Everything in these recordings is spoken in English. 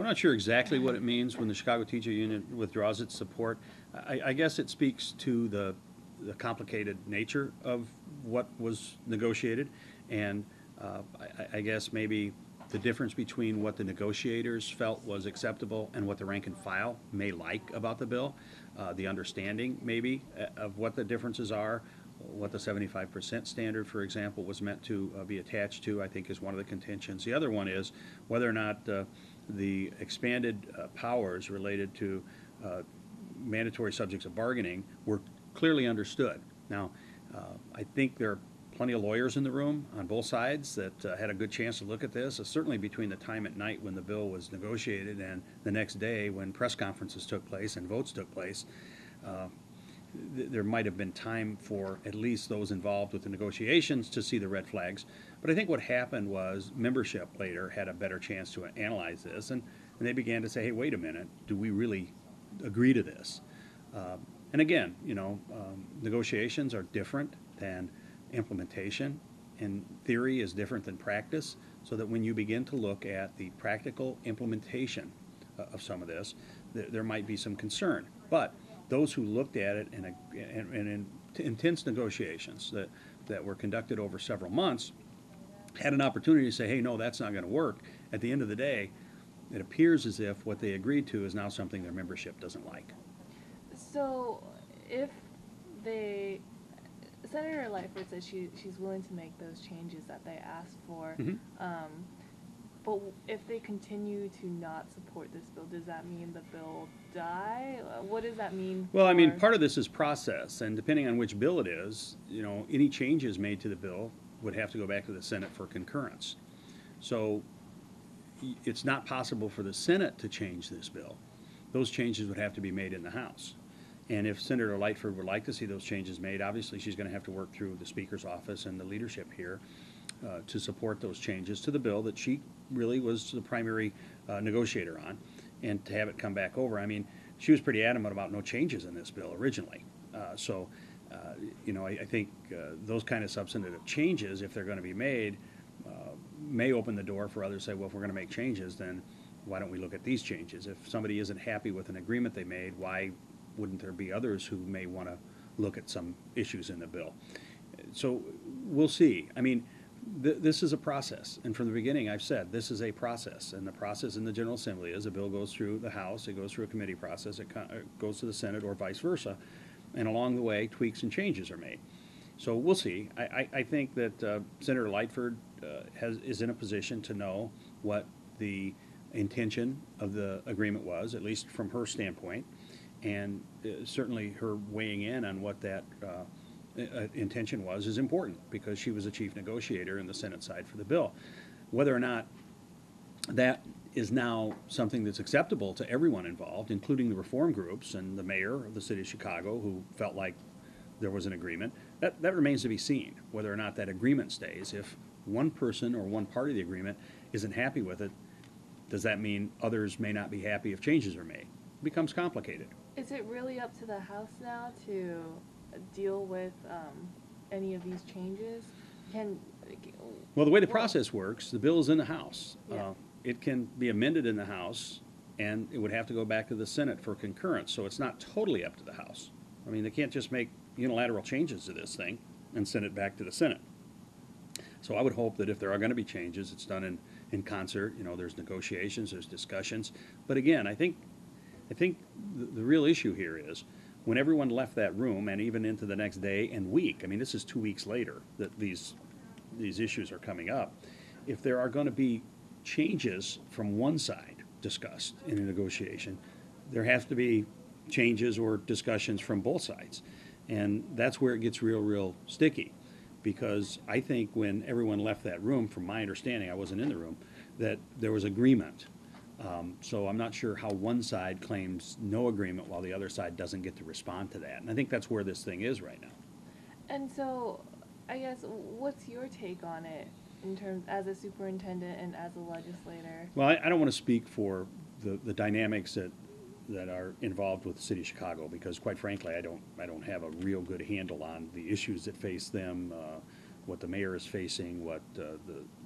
I'm not sure exactly what it means when the Chicago Teacher Union withdraws its support. I guess it speaks to the complicated nature of what was negotiated, and I guess maybe the difference between what the negotiators felt was acceptable and what the rank and file may like about the bill, the understanding maybe of what the differences are, what the 75% standard, for example, was meant to be attached to, I think is one of the contentions. The other one is whether or not the expanded powers related to mandatory subjects of bargaining were clearly understood. Now, I think there are plenty of lawyers in the room on both sides that had a good chance to look at this. Certainly between the time at night when the bill was negotiated and the next day when press conferences took place and votes took place, there might have been time for at least those involved with the negotiations to see the red flags. But I think what happened was membership later had a better chance to analyze this, and they began to say, hey, wait a minute, do we really agree to this? And again, negotiations are different than implementation, and theory is different than practice, so that when you begin to look at the practical implementation of some of this, there might be some concern. But those who looked at it in intense negotiations that were conducted over several months had an opportunity to say, hey, no, that's not going to work. At the end of the day, it appears as if what they agreed to is now something their membership doesn't like. So if Senator Lightfoot says she's willing to make those changes that they asked for, but if they continue to not support this bill, does that mean the bill die? What does that mean? Well, I mean, part of this is process, and depending on which bill it is, any changes made to the bill would have to go back to the Senate for concurrence. So it's not possible for the Senate to change this bill. Those changes would have to be made in the House. And if Senator Lightfoot would like to see those changes made, obviously she's going to have to work through the Speaker's office and the leadership here to support those changes to the bill that she really was the primary negotiator on, and to have it come back over. I mean, she was pretty adamant about no changes in this bill originally. I think those kind of substantive changes, if they're going to be made, may open the door for others to say, well, if we're going to make changes, then why don't we look at these changes? If somebody isn't happy with an agreement they made, why wouldn't there be others who may want to look at some issues in the bill? So we'll see. I mean, this is a process, and from the beginning I've said this is a process, and the process in the General Assembly is a bill goes through the House, it goes through a committee process, it goes to the Senate, or vice versa, and along the way tweaks and changes are made. So we'll see. I think that Senator Lightfoot is in a position to know what the intention of the agreement was, at least from her standpoint, and certainly her weighing in on what that intention was is important, because she was a chief negotiator in the Senate side for the bill. Whether or not that is now something that's acceptable to everyone involved, including the reform groups and the mayor of the city of Chicago, who felt like there was an agreement, that remains to be seen, whether or not that agreement stays. If one person or one part of the agreement isn't happy with it, does that mean others may not be happy if changes are made? It becomes complicated. Is it really up to the House now to deal with any of these changes? Well, the way the process works, the bill is in the House. Yeah. It can be amended in the House, and it would have to go back to the Senate for concurrence. So it's not totally up to the House. I mean, they can't just make unilateral changes to this thing and send it back to the Senate. So I would hope that if there are going to be changes, it's done in concert. There's negotiations, there's discussions. But again, I think the real issue here is when everyone left that room, and even into the next day and week, I mean, this is 2 weeks later that these issues are coming up. If there are going to be changes from one side discussed in a negotiation, there have to be changes or discussions from both sides. And that's where it gets real sticky, because I think when everyone left that room, from my understanding, I wasn't in the room, that there was agreement. So I'm not sure how one side claims no agreement while the other side doesn't get to respond to that. And I think that's where this thing is right now. And so, I guess, what's your take on it in terms as a superintendent and as a legislator? Well, I don't want to speak for the dynamics that are involved with the city of Chicago, because quite frankly, I don't have a real good handle on the issues that face them, what the mayor is facing, what the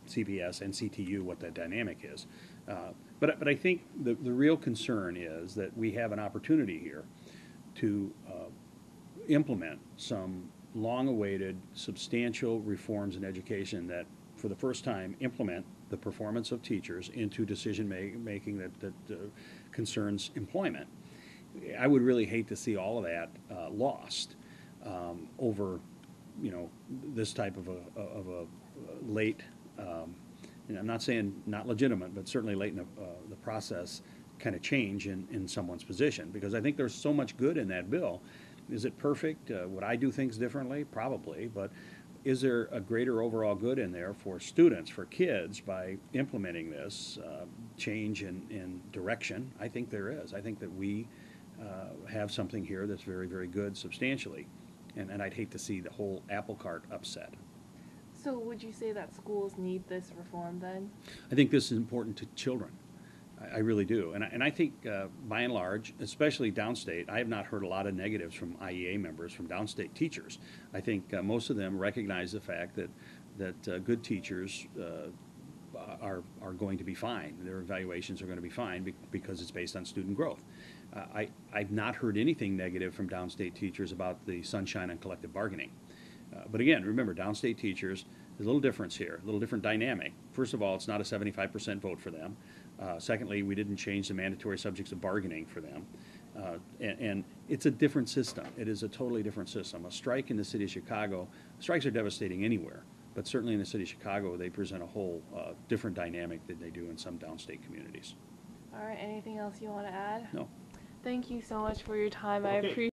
CPS and CTU what that dynamic is. But I think the real concern is that we have an opportunity here to implement some long-awaited, substantial reforms in education that, for the first time, implement the performance of teachers into decision-making that concerns employment. I would really hate to see all of that lost over, this type of a late, and I'm not saying not legitimate, but certainly late in the process kind of change in someone's position, because I think there's so much good in that bill. Is it perfect? Would I do things differently? Probably, but is there a greater overall good in there for students, for kids, by implementing this change in direction? I think there is. I think that we have something here that's very, very good substantially, and I'd hate to see the whole apple cart upset. So would you say that schools need this reform then? I think this is important to children. I really do. And I think, by and large, especially downstate, I have not heard a lot of negatives from IEA members, from downstate teachers. I think most of them recognize the fact that good teachers are going to be fine. Their evaluations are going to be fine because it's based on student growth. I've not heard anything negative from downstate teachers about the sunshine on collective bargaining. But again, remember, downstate teachers, there's a little difference here, a little different dynamic. First of all, it's not a 75% vote for them. Secondly, we didn't change the mandatory subjects of bargaining for them. And it's a different system. It is a totally different system. A strike in the city of Chicago, strikes are devastating anywhere, but certainly in the city of Chicago, they present a whole different dynamic than they do in some downstate communities. All right, anything else you want to add? No. Thank you so much for your time. I Okay. appreciate